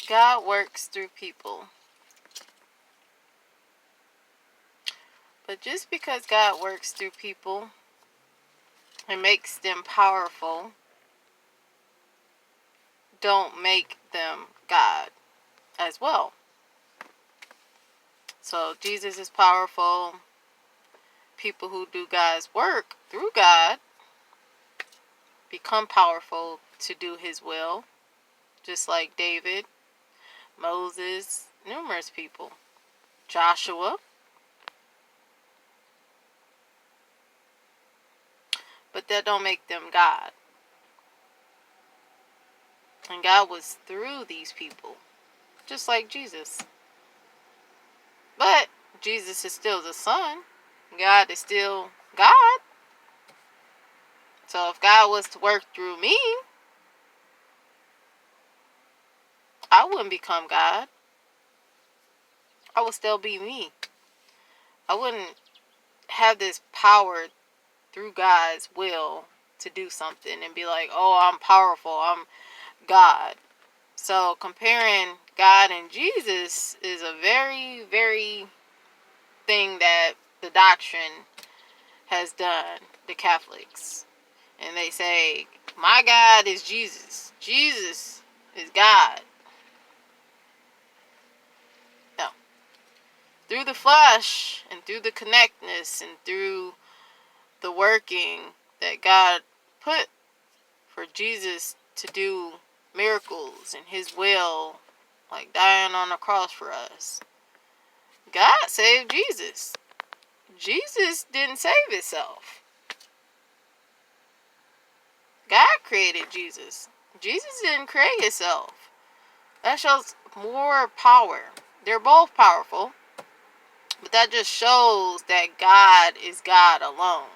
God works through people. But just because God works through people and makes them powerful, don't make them God as well. So Jesus is powerful. People who do God's work through God become powerful to do his will, just like David, Moses, numerous people, Joshua. But that don't make them God. And God was through these people, just like Jesus. But Jesus is still the Son. God is still God. So if God was to work through me, I wouldn't become God. I would still be me. I wouldn't have this power through God's will to do something and be like, oh, I'm powerful, I'm God. So comparing God and Jesus is a very, very thing that the doctrine has done, the Catholics. And they say, my God is Jesus. Jesus is God. No. Through the flesh and through the connectness and through the working that God put for Jesus to do miracles in his will, like dying on the cross for us. God saved Jesus. Jesus didn't save himself. God created Jesus. Jesus didn't create himself. That shows more power. They're both powerful, but that just shows that God is God alone.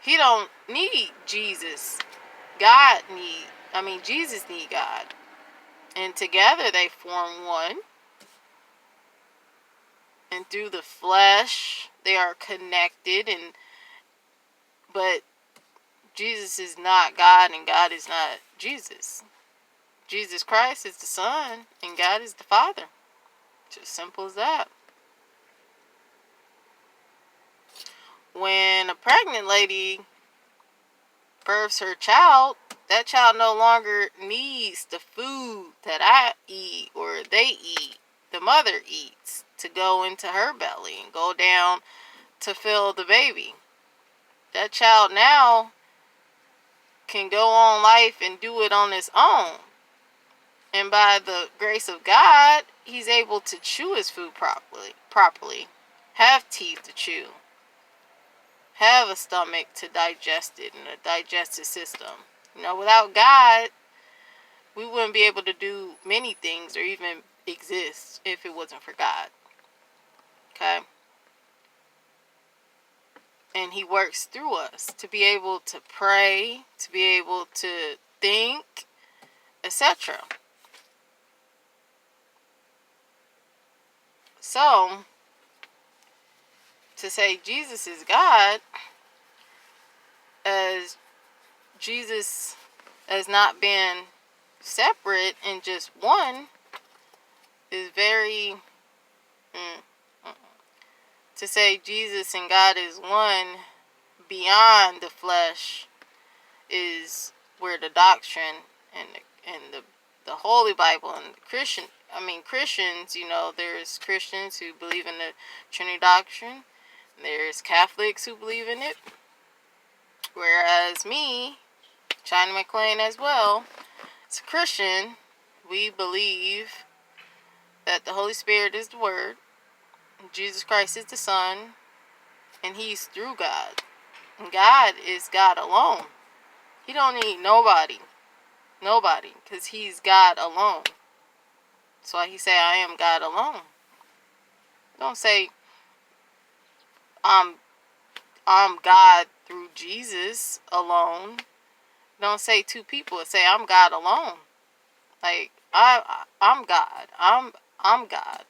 He don't need Jesus. Jesus need God. And together they form one. And through the flesh, they are connected. But Jesus is not God and God is not Jesus. Jesus Christ is the Son and God is the Father. Just simple as that. When a pregnant lady births her child, that child no longer needs the food that I eat or they eat, the mother eats, to go into her belly and go down to fill the baby. That child now can go on life and do it on his own. And by the grace of God, he's able to chew his food properly, have teeth to chew, have a stomach to digest it and a digestive system. Without God, we wouldn't be able to do many things or even exist if it wasn't for God. Okay? And he works through us to be able to pray, to be able to think, etc. So, to say Jesus is God, as Jesus has not been separate and just one, is very... To say Jesus and God is one beyond the flesh is where the doctrine and the Holy Bible and Christians, there's Christians who believe in the Trinity doctrine. There's Catholics who believe in it. Whereas me, China McClain as well, as a Christian, we believe that the Holy Spirit is the Word, Jesus Christ is the Son, and he's through God. And God is God alone. He don't need nobody. Nobody. Because he's God alone. That's why he say, I am God alone. Don't say, I'm God through Jesus alone. Don't say two people. Say, I'm God alone. Like, I'm God. I'm God.